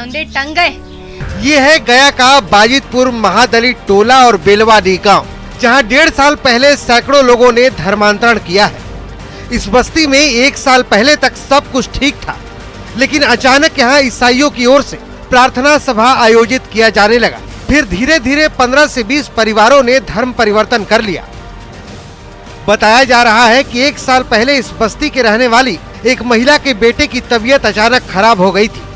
लौंडे टंग गए। ये है गया का बाजितपुर महादलित टोला और बेलवाडी गांव, जहां 1.5 साल पहले सैकड़ों लोगों ने धर्मांतरण किया है। इस बस्ती में 1 साल पहले तक सब कुछ ठीक था, लेकिन अचानक यहां ईसाइयों की ओर से प्रार्थना सभा आयोजित किया जाने लगा। फिर धीरे धीरे 15 से 20 परिवारों ने धर्म परिवर्तन कर लिया। बताया जा रहा है कि 1 साल पहले इस बस्ती के रहने वाली एक महिला के बेटे की तबीयत अचानक खराब हो गई थी।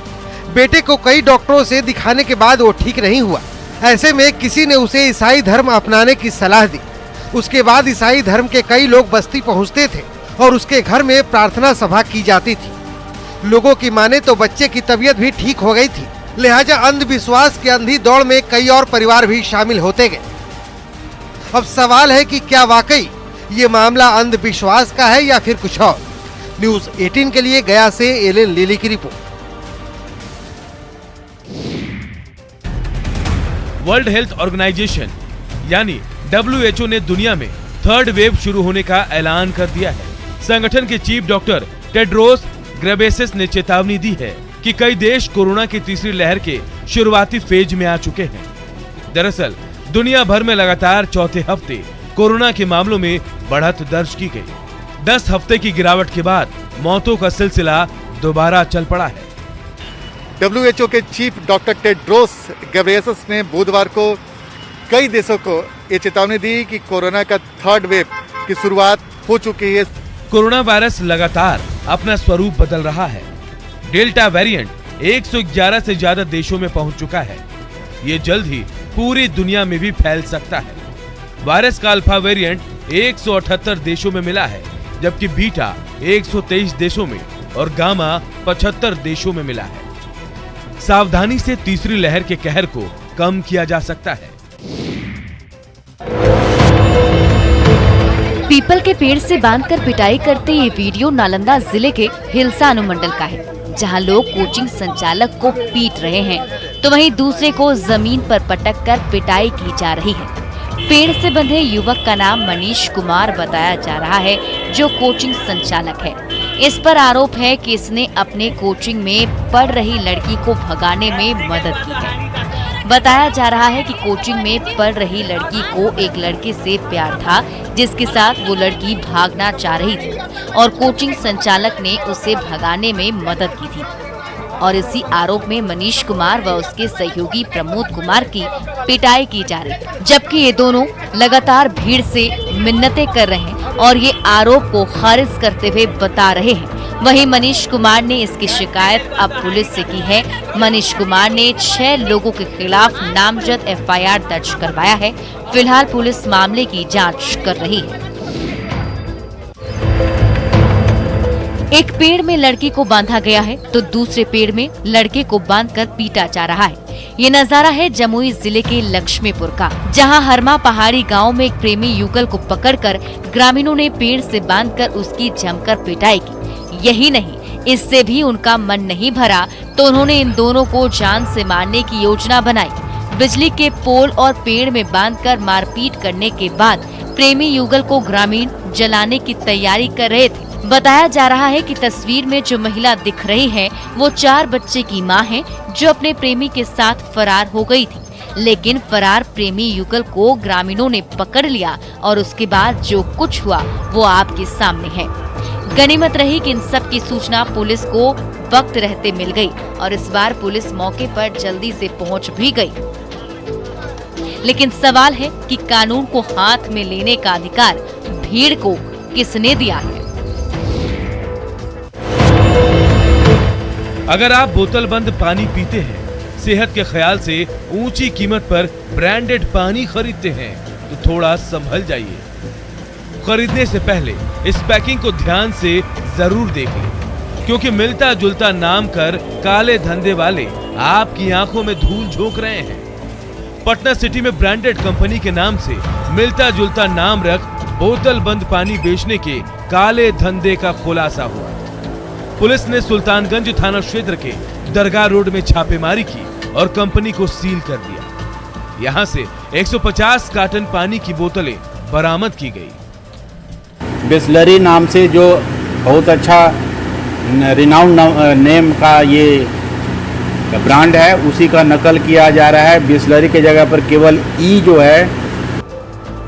बेटे को कई डॉक्टरों से दिखाने के बाद वो ठीक नहीं हुआ। ऐसे में किसी ने उसे ईसाई धर्म अपनाने की सलाह दी। उसके बाद ईसाई धर्म के कई लोग बस्ती पहुंचते थे और उसके घर में प्रार्थना सभा की जाती थी। लोगों की माने तो बच्चे की तबीयत भी ठीक हो गई थी, लिहाजा अंधविश्वास की अंधी दौड़ में कई और परिवार भी शामिल होते गए। अब सवाल है कि क्या वाकई ये मामला अंधविश्वास का है या फिर कुछ और। न्यूज़ 18 के लिए गया से एलेन लिली की रिपोर्ट। वर्ल्ड हेल्थ ऑर्गेनाइजेशन यानी WHO ने दुनिया में 3rd वेव शुरू होने का ऐलान कर दिया है। संगठन के चीफ डॉक्टर टेड्रोस घेब्रेयेसस ने चेतावनी दी है कि कई देश कोरोना की तीसरी लहर के शुरुआती फेज में आ चुके हैं। दरअसल दुनिया भर में लगातार चौथे हफ्ते कोरोना के मामलों में बढ़त दर्ज की गई। 10 हफ्ते की गिरावट के बाद मौतों का सिलसिला दोबारा चल पड़ा है। WHO के चीफ डॉक्टर टेड्रोस घेब्रेयेसस ने बुधवार को कई देशों को ये चेतावनी दी कि कोरोना का 3rd वेव की शुरुआत हो चुकी है। कोरोना वायरस लगातार अपना स्वरूप बदल रहा है। डेल्टा वेरिएंट 111 से ज्यादा देशों में पहुंच चुका है। ये जल्द ही पूरी दुनिया में भी फैल सकता है। वायरस का अल्फा वेरिएंट 178 देशों में मिला है, जबकि बीटा 123 देशों में और गामा 75 देशों में मिला है। सावधानी से तीसरी लहर के कहर को कम किया जा सकता है। पीपल के पेड़ से बांधकर पिटाई करते ये वीडियो नालंदा जिले के हिलसा अनुमंडल का है, जहां लोग कोचिंग संचालक को पीट रहे हैं तो वहीं दूसरे को जमीन पर पटक कर पिटाई की जा रही है। पेड़ से बंधे युवक का नाम मनीष कुमार बताया जा रहा है, जो कोचिंग संचालक है। इस पर आरोप है कि इसने अपने कोचिंग में पढ़ रही लड़की को भगाने में मदद की है। बताया जा रहा है कि कोचिंग में पढ़ रही लड़की को एक लड़के से प्यार था, जिसके साथ वो लड़की भागना चाह रही थी और कोचिंग संचालक ने उसे भगाने में मदद की थी। और इसी आरोप में मनीष कुमार व उसके सहयोगी प्रमोद कुमार की पिटाई की जा रही है, जबकि ये दोनों लगातार भीड़ से मिन्नतें कर रहे हैं और ये आरोप को खारिज करते हुए बता रहे हैं। वहीं मनीष कुमार ने इसकी शिकायत अब पुलिस से की है। मनीष कुमार ने 6 लोगों के खिलाफ नामजद FIR दर्ज करवाया है। फिलहाल पुलिस मामले की जांच कर रही है। एक पेड़ में लड़की को बांधा गया है तो दूसरे पेड़ में लड़के को बांधकर पीटा जा रहा है। ये नजारा है जमुई जिले के लक्ष्मीपुर का, जहां हरमा पहाड़ी गांव में एक प्रेमी युगल को पकड़कर ग्रामीणों ने पेड़ से बांधकर उसकी जमकर पिटाई की। यही नहीं, इससे भी उनका मन नहीं भरा तो उन्होंने इन दोनों को जान से मारने की योजना बनाई। बिजली के पोल और पेड़ में बांधकर मारपीट करने के बाद प्रेमी युगल को ग्रामीण जलाने की तैयारी कर रहे थे। बताया जा रहा है कि तस्वीर में जो महिला दिख रही है वो 4 बच्चे की मां है, जो अपने प्रेमी के साथ फरार हो गई थी। लेकिन फरार प्रेमी युगल को ग्रामीणों ने पकड़ लिया और उसके बाद जो कुछ हुआ वो आपके सामने है। गनीमत रही कि इन सब की सूचना पुलिस को वक्त रहते मिल गई और इस बार पुलिस मौके पर जल्दी से पहुंच भी गई। लेकिन सवाल है कि कानून को हाथ में लेने का अधिकार भीड़ को किसने दिया है? अगर आप बोतल बंद पानी पीते हैं, सेहत के ख्याल से ऊंची कीमत पर ब्रांडेड पानी खरीदते हैं, तो थोड़ा संभल जाइए। खरीदने से पहले इस पैकिंग को ध्यान से जरूर देख लें, क्योंकि मिलता जुलता नाम कर काले धंधे वाले आपकी आंखों में धूल झोंक रहे हैं। पटना सिटी में ब्रांडेड कंपनी के नाम से मिलता जुलता नाम रख बोतल बंद पानी बेचने के काले धंधे का खुलासा हुआ। पुलिस ने सुल्तानगंज थाना क्षेत्र के दरगाह रोड में छापेमारी की और कंपनी को सील कर दिया। यहां से 150 कार्टन पानी की बोतलें बरामद की गई। बिस्लरी नाम से जो बहुत अच्छा रिनाउंड नेम का ये ब्रांड है उसी का नकल किया जा रहा है। बिस्लरी के जगह पर केवल ई जो है।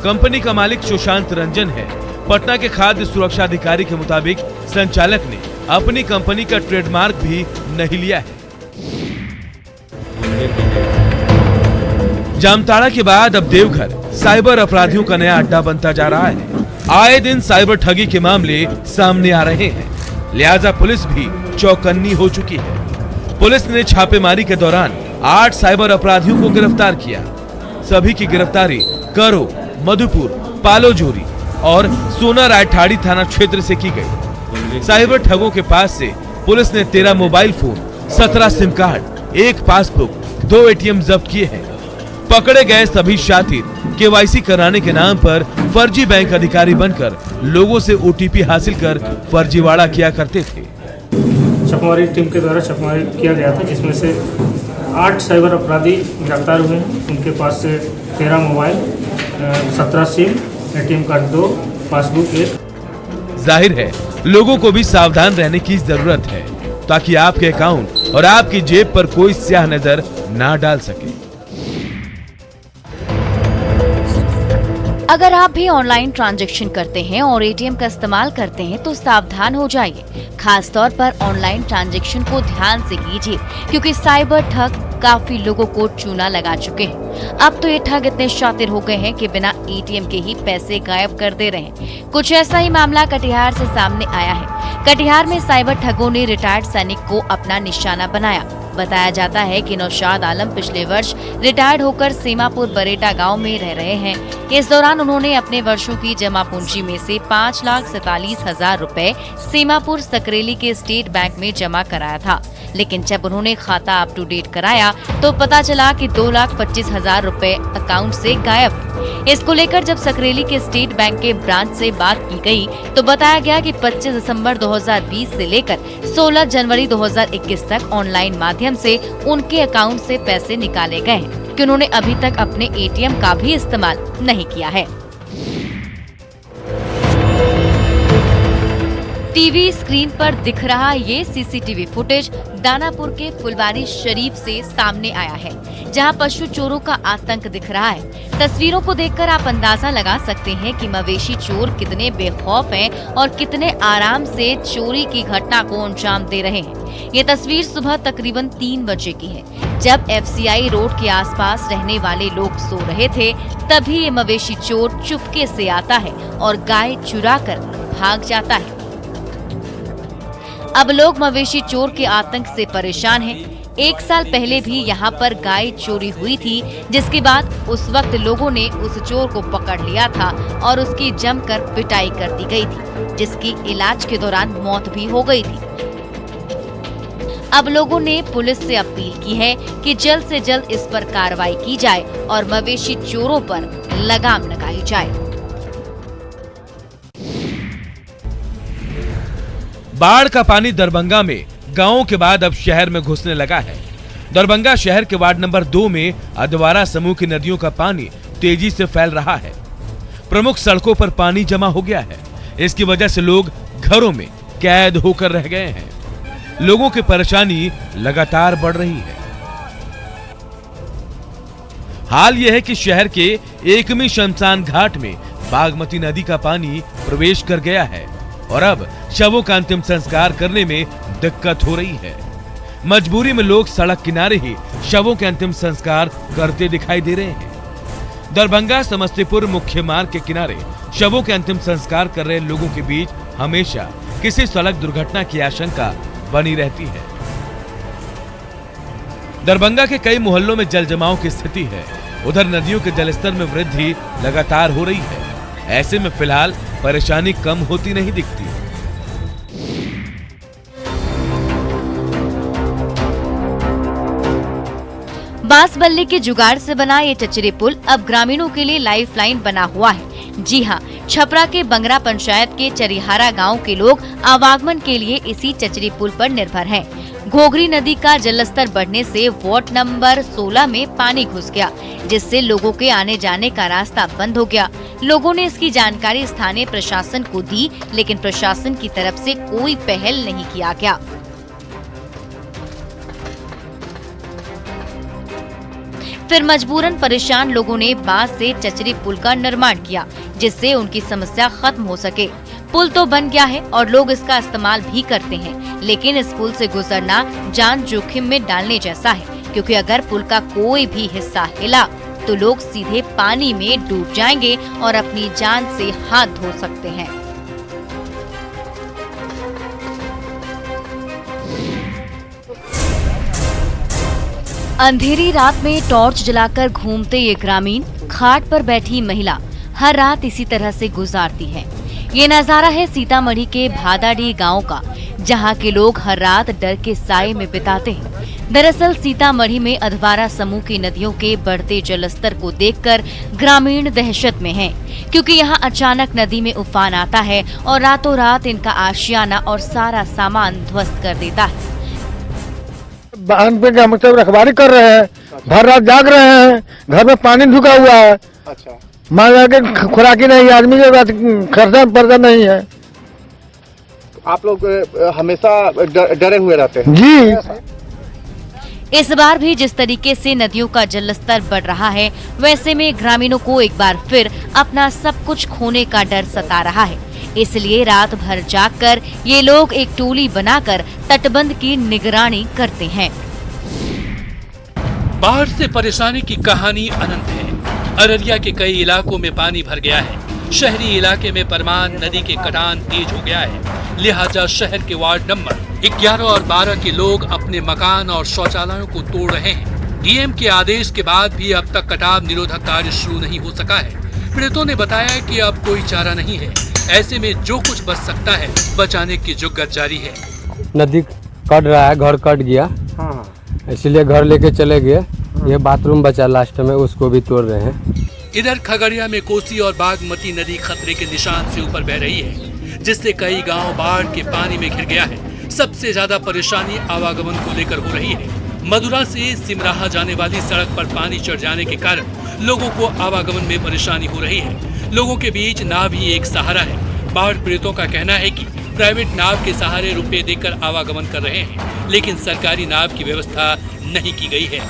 कंपनी का मालिक सुशांत रंजन है। पटना के खाद्य सुरक्षा अधिकारी के मुताबिक संचालक ने अपनी कंपनी का ट्रेडमार्क भी नहीं लिया है। जामताड़ा के बाद अब देवघर साइबर अपराधियों का नया अड्डा बनता जा रहा है। आए दिन साइबर ठगी के मामले सामने आ रहे हैं, लिहाजा पुलिस भी चौकन्नी हो चुकी है। पुलिस ने छापेमारी के दौरान 8 साइबर अपराधियों को गिरफ्तार किया। सभी की गिरफ्तारी करो, मधुपुर, पालोजोरी और सोनाराय ठाड़ी थाना क्षेत्र से की गई। साइबर ठगों के पास से पुलिस ने 13 mobile phone, 17 SIM card, 1 passbook, 2 ATM जब्त किए हैं। पकड़े गए सभी शातिर केवाईसी कराने के नाम पर फर्जी बैंक अधिकारी बनकर लोगों से ओटीपी हासिल कर फर्जीवाड़ा किया करते थे। छापेमारी टीम के द्वारा छापेमारी किया गया था, जिसमें से 8 साइबर अपराधी गिरफ्तार हुए हैं। उनके पास से 13 mobile, 17 SIM, ATM card 2, passbook 1। जाहिर है लोगों को भी सावधान रहने की जरूरत है ताकि आपके अकाउंट और आपकी जेब पर कोई स्याह नजर ना डाल सके। अगर आप भी ऑनलाइन ट्रांजैक्शन करते हैं और एटीएम का इस्तेमाल करते हैं तो सावधान हो जाइए। खास तौर पर ऑनलाइन ट्रांजैक्शन को ध्यान से कीजिए, क्योंकि साइबर ठग काफी लोगों को चूना लगा चुके हैं। अब तो ये ठग इतने शातिर हो गए हैं कि बिना एटीएम के ही पैसे गायब कर दे रहे हैं। कुछ ऐसा ही मामला कटिहार से सामने आया है। कटिहार में साइबर ठगों ने रिटायर्ड सैनिक को अपना निशाना बनाया। बताया जाता है कि नौशाद आलम पिछले वर्ष रिटायर्ड होकर सीमापुर बरेटा गांव में रह रहे हैं। इस दौरान उन्होंने अपने वर्षों की जमा पूंजी में से 5,47,000 रुपए सीमापुर सकरेली के स्टेट बैंक में जमा कराया था, लेकिन जब उन्होंने खाता अप टू डेट कराया तो पता चला कि 2,25,000 रुपए अकाउंट से गायब। इसको लेकर जब सकरेली के स्टेट बैंक के ब्रांच से बात की गई तो बताया गया कि 25 दिसंबर 2020 से लेकर 16 जनवरी 2021 तक ऑनलाइन माध्यम से उनके अकाउंट से पैसे निकाले गए हैं कि उन्होंने अभी तक अपने एटीएम का भी इस्तेमाल नहीं किया है। टीवी स्क्रीन पर दिख रहा ये सीसीटीवी फुटेज दानापुर के फुलवारी शरीफ से सामने आया है, जहां पशु चोरों का आतंक दिख रहा है। तस्वीरों को देखकर आप अंदाजा लगा सकते हैं कि मवेशी चोर कितने बेखौफ हैं और कितने आराम से चोरी की घटना को अंजाम दे रहे हैं। ये तस्वीर सुबह तकरीबन 3 बजे की है, जब एफसीआई रोड के आसपास रहने वाले लोग सो रहे थे। तभी ये मवेशी चोर चुपके से आता है और गाय चुरा कर भाग जाता है। अब लोग मवेशी चोर के आतंक से परेशान हैं। 1 साल पहले भी यहाँ पर गाय चोरी हुई थी, जिसके बाद उस वक्त लोगों ने उस चोर को पकड़ लिया था और उसकी जमकर पिटाई कर दी गई थी, जिसकी इलाज के दौरान मौत भी हो गई थी। अब लोगों ने पुलिस से अपील की है कि जल्द से जल्द इस पर कार्रवाई की जाए और मवेशी चोरों पर लगाम लगाई जाए। बाढ़ का पानी दरभंगा में गांवों के बाद अब शहर में घुसने लगा है। दरभंगा शहर के वार्ड नंबर 2 में अधवारा समूह की नदियों का पानी तेजी से फैल रहा है। प्रमुख सड़कों पर पानी जमा हो गया है। इसकी वजह से लोग घरों में कैद होकर रह गए हैं। लोगों की परेशानी लगातार बढ़ रही है। हाल यह है कि शहर के एकमी शमशान घाट में बागमती नदी का पानी प्रवेश कर गया है और अब शवों का अंतिम संस्कार करने में दिक्कत हो रही है। मजबूरी में लोग सड़क किनारे ही शवों के अंतिम संस्कार करते दिखाई दे रहे हैं। दरभंगा समस्तीपुर मुख्य मार्ग के किनारे शवों के अंतिम संस्कार कर रहे लोगों के बीच हमेशा किसी सड़क दुर्घटना की आशंका बनी रहती है। दरभंगा के कई मोहल्लों में जल जमाव की स्थिति है। उधर नदियों के जलस्तर में वृद्धि लगातार हो रही है। ऐसे में फिलहाल परेशानी कम होती नहीं दिखती। बांस बल्ली के जुगाड़ से बना ये चचरी पुल अब ग्रामीणों के लिए लाइफलाइन बना हुआ है। जी हां, छपरा के बंगरा पंचायत के चरिहारा गांव के लोग आवागमन के लिए इसी चचरी पुल पर निर्भर हैं। घोघरी नदी का जलस्तर बढ़ने से वार्ड नंबर 16 में पानी घुस गया, जिससे लोगों के आने जाने का रास्ता बंद हो गया। लोगों ने इसकी जानकारी स्थानीय प्रशासन को दी, लेकिन प्रशासन की तरफ से कोई पहल नहीं किया गया। फिर मजबूरन परेशान लोगों ने बांस से चचरी पुल का निर्माण किया, जिससे उनकी समस्या खत्म हो सके। पुल तो बन गया है और लोग इसका इस्तेमाल भी करते हैं, लेकिन इस पुल से गुजरना जान जोखिम में डालने जैसा है, क्योंकि अगर पुल का कोई भी हिस्सा हिला तो लोग सीधे पानी में डूब जाएंगे और अपनी जान से हाथ धो सकते हैं। अंधेरी रात में टॉर्च जलाकर घूमते ये ग्रामीण, खाट पर बैठी महिला हर रात इसी तरह से गुजारती है। ये नजारा है सीतामढ़ी के भादाडी गांव का, जहां के लोग हर रात डर के साए में बिताते हैं। दरअसल सीतामढ़ी में अधवारा समूह की नदियों के बढ़ते जलस्तर को देखकर ग्रामीण दहशत में हैं, क्योंकि यहां अचानक नदी में उफान आता है और रातों रात इनका आशियाना और सारा सामान ध्वस्त कर देता है। बांध पे हम सब रखवाली कर रहे हैं, भर रात जाग रहे हैं, घर में पानी ढुका हुआ है। अच्छा, मान के खुराकी नहीं, आदमी के बाद खर्चा पर्दा नहीं है। आप लोग हमेशा डरे हुए रहते हैं? जी, इस बार भी जिस तरीके से नदियों का जलस्तर बढ़ रहा है, वैसे में ग्रामीणों को एक बार फिर अपना सब कुछ खोने का डर सता रहा है। इसलिए रात भर जागकर ये लोग एक टोली बनाकर तटबंध की निगरानी करते हैं। बाढ़ से परेशानी की कहानी अनंत है। अररिया के कई इलाकों में पानी भर गया है। शहरी इलाके में परमान नदी के कटान तेज हो गया है, लिहाजा शहर के वार्ड नंबर 11 और 12 के लोग अपने मकान और शौचालयों को तोड़ रहे हैं। डीएम के आदेश के बाद भी अब तक कटाव निरोधक कार्य शुरू नहीं हो सका है। पीड़ितों ने बताया कि अब कोई चारा नहीं है, ऐसे में जो कुछ बच सकता है बचाने की जुगत जारी है। नदी कट रहा है, घर कट गया, इसलिए घर लेके चले गए। ये बाथरूम बचा लास्ट में, उसको भी तोड़ रहे हैं। इधर खगड़िया में कोसी और बागमती नदी खतरे के निशान से ऊपर बह रही है, जिससे कई गांव बाढ़ के पानी में घिर गया है। सबसे ज्यादा परेशानी आवागमन को लेकर हो रही है। मदुरा से सिमराहा जाने वाली सड़क पर पानी चढ़ जाने के कारण लोगों को आवागमन में परेशानी हो रही है। लोगों के बीच नाव ही एक सहारा है। बाढ़ पीड़ितों का कहना है कि प्राइवेट नाव के सहारे रुपए देकर आवागमन कर रहे हैं, लेकिन सरकारी नाव की व्यवस्था नहीं की गई है।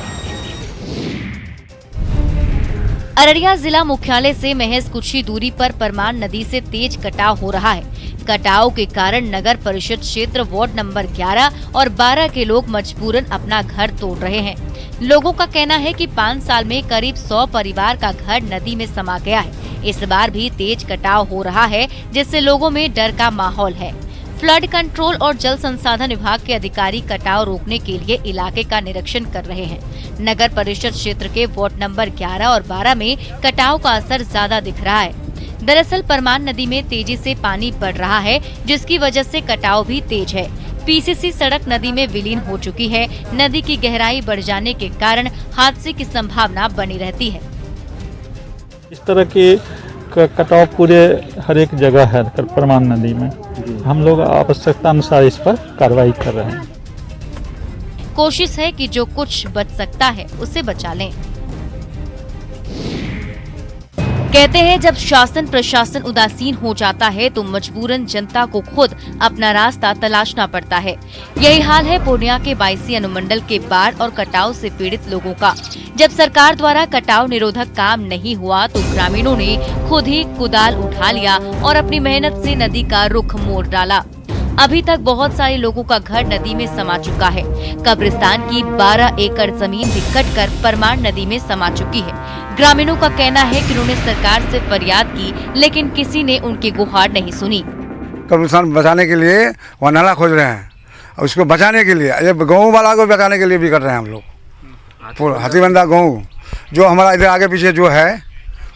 अररिया जिला मुख्यालय से महज कुछ ही दूरी पर परमान नदी से तेज कटाव हो रहा है। कटाव के कारण नगर परिषद क्षेत्र वार्ड नंबर 11 और 12 के लोग मजबूरन अपना घर तोड़ रहे हैं। लोगों का कहना है कि 5 साल में करीब 100 परिवार का घर नदी में समा गया है। इस बार भी तेज कटाव हो रहा है, जिससे लोगों में डर का माहौल है। फ्लड कंट्रोल और जल संसाधन विभाग के अधिकारी कटाव रोकने के लिए इलाके का निरीक्षण कर रहे हैं। नगर परिषद क्षेत्र के वार्ड नंबर 11 और 12 में कटाव का असर ज्यादा दिख रहा है। दरअसल परमान नदी में तेजी से पानी बढ़ रहा है, जिसकी वजह से कटाव भी तेज है। पीसीसी सड़क नदी में विलीन हो चुकी है। नदी की गहराई बढ़ जाने के कारण हादसे की संभावना बनी रहती है। इस तरह की कटाव पूरे हर एक जगह है परमान नदी में। हम लोग आवश्यकता अनुसार इस पर कार्रवाई कर रहे हैं। कोशिश है कि जो कुछ बच सकता है उसे बचा लें। कहते हैं जब शासन प्रशासन उदासीन हो जाता है तो मजबूरन जनता को खुद अपना रास्ता तलाशना पड़ता है। यही हाल है पूर्णिया के 22 अनुमंडल के बाढ़ और कटाव से पीड़ित लोगों का। जब सरकार द्वारा कटाव निरोधक काम नहीं हुआ तो ग्रामीणों ने खुद ही कुदाल उठा लिया और अपनी मेहनत से नदी का रुख मोड़ डाला। अभी तक बहुत सारे लोगों का घर नदी में समा चुका है। कब्रिस्तान की 12 एकड़ जमीन भी कटकर परमान नदी में समा चुकी है। ग्रामीणों का कहना है कि उन्होंने सरकार से फरियाद की, लेकिन किसी ने उनकी गुहार नहीं सुनी। कब्रिस्तान बचाने के लिए वहाँ नाला खोज रहे हैं, और उसको बचाने के लिए ये गाँव वाला को बचाने के लिए भी कर रहे हैं हम लोग। हाथीबंदा गाँव जो हमारा इधर आगे पीछे जो है,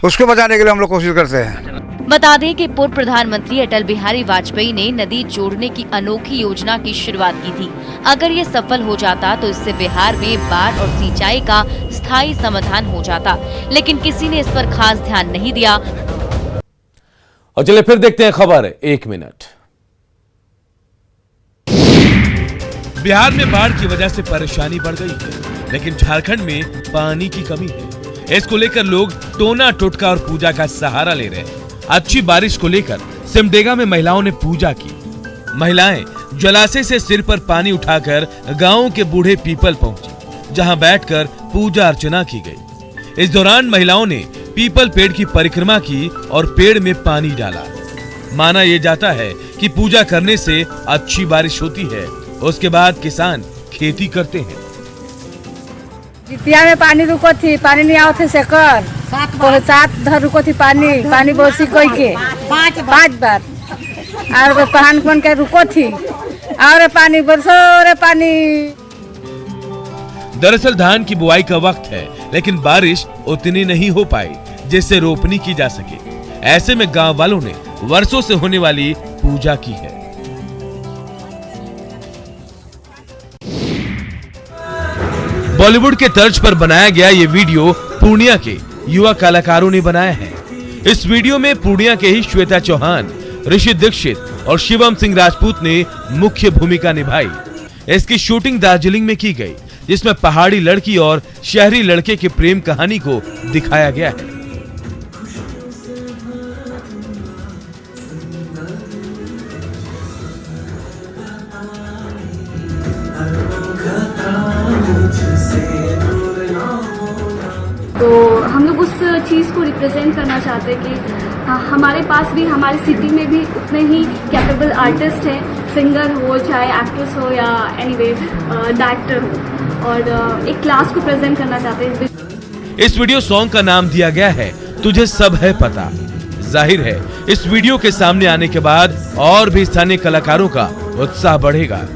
उसको बचाने के लिए हम लोग कोशिश करते हैं। बता दें कि पूर्व प्रधानमंत्री अटल बिहारी वाजपेयी ने नदी जोड़ने की अनोखी योजना की शुरुआत की थी। अगर ये सफल हो जाता तो इससे बिहार में बाढ़ और सिंचाई का स्थायी समाधान हो जाता, लेकिन किसी ने इस पर खास ध्यान नहीं दिया। और चलिए फिर देखते हैं खबर 1 मिनट। बिहार में बाढ़ की वजह से परेशानी बढ़ गई है, लेकिन झारखंड में पानी की कमी है। इसको लेकर लोग टोना टोटका और पूजा का सहारा ले रहे हैं। अच्छी बारिश को लेकर सिमडेगा में महिलाओं ने पूजा की। महिलाएं जलाशय से सिर पर पानी उठाकर गांव के बूढ़े पीपल पहुंची, जहां बैठकर पूजा अर्चना की गई। इस दौरान महिलाओं ने पीपल पेड़ की परिक्रमा की और पेड़ में पानी डाला। माना यह जाता है कि पूजा करने से अच्छी बारिश होती है। उसके बाद किसान खेती करते हैं। जितिया में पानी रुको थी, पानी नहीं आओ थे सेकर 7 धर रुको थी पानी बोसी कोई के 5 बार और पहान कौन के रुको थी और पानी बरसो रे पानी। दरअसल धान की बुआई का वक्त है, लेकिन बारिश उतनी नहीं हो पाई जिससे रोपनी की जा सके। ऐसे में गांव वालों ने वर्षों से होने वाली पूजा की है। बॉलीवुड के तर्ज पर बनाया गया ये वीडियो पूर्णिया के युवा कलाकारों ने बनाया है। इस वीडियो में पूर्णिया के ही श्वेता चौहान, ऋषि दीक्षित और शिवम सिंह राजपूत ने मुख्य भूमिका निभाई। इसकी शूटिंग दार्जिलिंग में की गई, जिसमें पहाड़ी लड़की और शहरी लड़के की प्रेम कहानी को दिखाया गया है। तो हम लोग उस चीज़ को रिप्रेजेंट करना चाहते हैं कि हमारे पास भी, हमारी सिटी में भी उतने ही कैपेबल आर्टिस्ट हैं, सिंगर हो चाहे एक्ट्रेस हो या एनीवे डायरेक्टर हो, और एक क्लास को प्रेजेंट करना चाहते हैं। इस वीडियो सॉन्ग का नाम दिया गया है तुझे सब है पता। जाहिर है इस वीडियो के सामने आने के बाद और भी स्थानीय कलाकारों का उत्साह बढ़ेगा।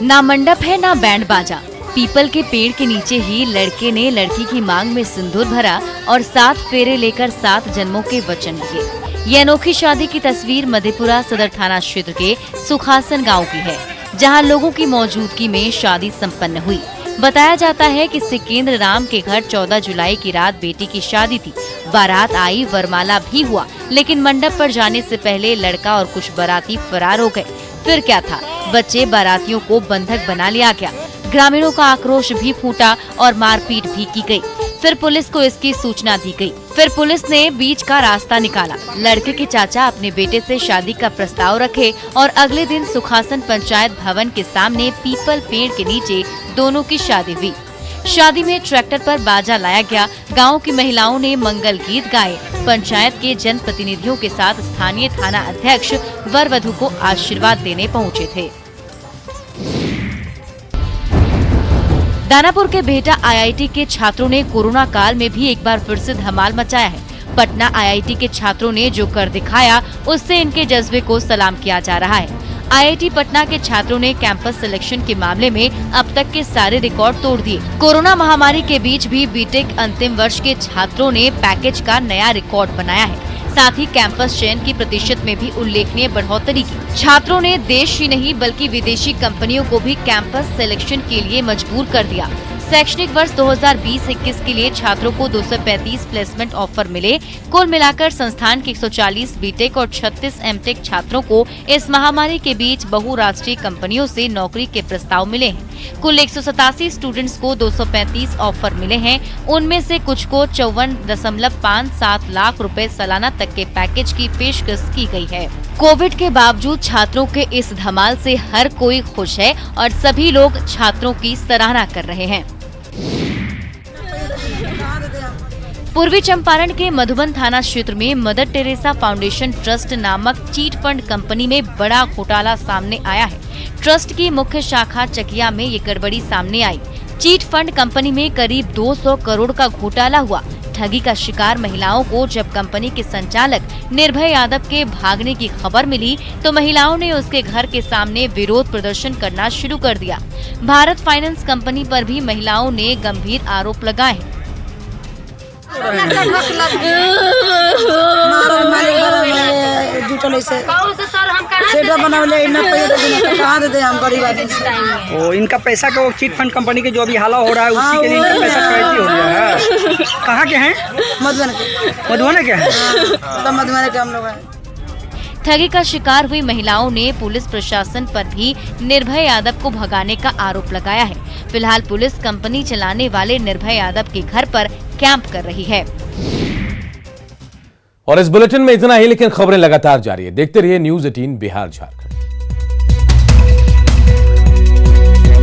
ना मंडप है ना बैंड बाजा, पीपल के पेड़ के नीचे ही लड़के ने लड़की की मांग में सिंदूर भरा और 7 फेरे लेकर 7 जन्मों के वचन लिए। ये अनोखी शादी की तस्वीर मधेपुरा सदर थाना क्षेत्र के सुखासन गांव की है, जहां लोगों की मौजूदगी में शादी संपन्न हुई। बताया जाता है कि सिकेंद्र राम के घर 14 जुलाई की रात बेटी की शादी थी। बारात आई, वरमाला भी हुआ, लेकिन मंडप पर जाने से पहले लड़का और कुछ बाराती फरार हो गए। फिर क्या था, बच्चे बारातियों को बंधक बना लिया गया। ग्रामीणों का आक्रोश भी फूटा और मारपीट भी की गई। फिर पुलिस को इसकी सूचना दी गई। फिर पुलिस ने बीच का रास्ता निकाला। लड़के के चाचा अपने बेटे से शादी का प्रस्ताव रखे और अगले दिन सुखासन पंचायत भवन के सामने पीपल पेड़ के नीचे दोनों की शादी हुई। शादी में ट्रैक्टर पर बाजा लाया गया। गांव की महिलाओं ने मंगल गीत गाए। पंचायत के जनप्रतिनिधियों के साथ स्थानीय थाना अध्यक्ष वर वधू को आशीर्वाद देने पहुंचे थे। दानापुर के बेहटा आईआईटी के छात्रों ने कोरोना काल में भी एक बार फिर से धमाल मचाया है। पटना आईआईटी के छात्रों ने जो कर दिखाया, उससे इनके जज्बे को सलाम किया जा रहा है। आईआईटी पटना के छात्रों ने कैंपस सिलेक्शन के मामले में अब तक के सारे रिकॉर्ड तोड़ दिए। कोरोना महामारी के बीच भी बीटेक अंतिम वर्ष के छात्रों ने पैकेज का नया रिकॉर्ड बनाया है। साथ ही कैंपस चयन की प्रतिशत में भी उल्लेखनीय बढ़ोतरी की। छात्रों ने देश ही नहीं बल्कि विदेशी कंपनियों को भी कैंपस सिलेक्शन के लिए मजबूर कर दिया। शैक्षणिक वर्ष 2020-21 के लिए छात्रों को 235 प्लेसमेंट ऑफर मिले। कुल मिलाकर संस्थान के 140 बीटेक और 36 एमटेक छात्रों को इस महामारी के बीच बहुराष्ट्रीय कंपनियों से नौकरी के प्रस्ताव मिले हैं। कुल 187 स्टूडेंट्स को 235 ऑफर मिले हैं। उनमें से कुछ को 54.57 लाख रुपए सालाना तक के पैकेज की पेशकश की गई है। कोविड के बावजूद छात्रों के इस धमाल से हर कोई खुश है और सभी लोग छात्रों की सराहना कर रहे हैं। पूर्वी चंपारण के मधुबन थाना क्षेत्र में मदर टेरेसा फाउंडेशन ट्रस्ट नामक चीट फंड कंपनी में बड़ा घोटाला सामने आया है। ट्रस्ट की मुख्य शाखा चकिया में ये गड़बड़ी सामने आई। चीट फंड कंपनी में करीब 200 करोड़ का घोटाला हुआ। ठगी का शिकार महिलाओं को जब कंपनी के संचालक निर्भय यादव के भागने की खबर मिली तो महिलाओं ने उसके घर के सामने विरोध प्रदर्शन करना शुरू कर दिया। भारत फाइनेंस कंपनी पर भी महिलाओं ने गंभीर आरोप लगाए हैं। इनका पैसा का चीट फंड कंपनी के जो अभी हाला हो रहा है उसी के लिए इनका पैसा कैसे हो रहा है। कहाँ के हैं? मधुबन के हैं। मधुबन के हम लोग हैं। ठगी का शिकार हुई महिलाओं ने पुलिस प्रशासन पर भी निर्भय यादव को भगाने का आरोप लगाया है। फिलहाल पुलिस कंपनी चलाने वाले निर्भय यादव के घर पर कैंप कर रही है। और इस बुलेटिन में इतना ही, लेकिन खबरें लगातार जारी है। देखते रहिए न्यूज़ 18 बिहार झारखंड।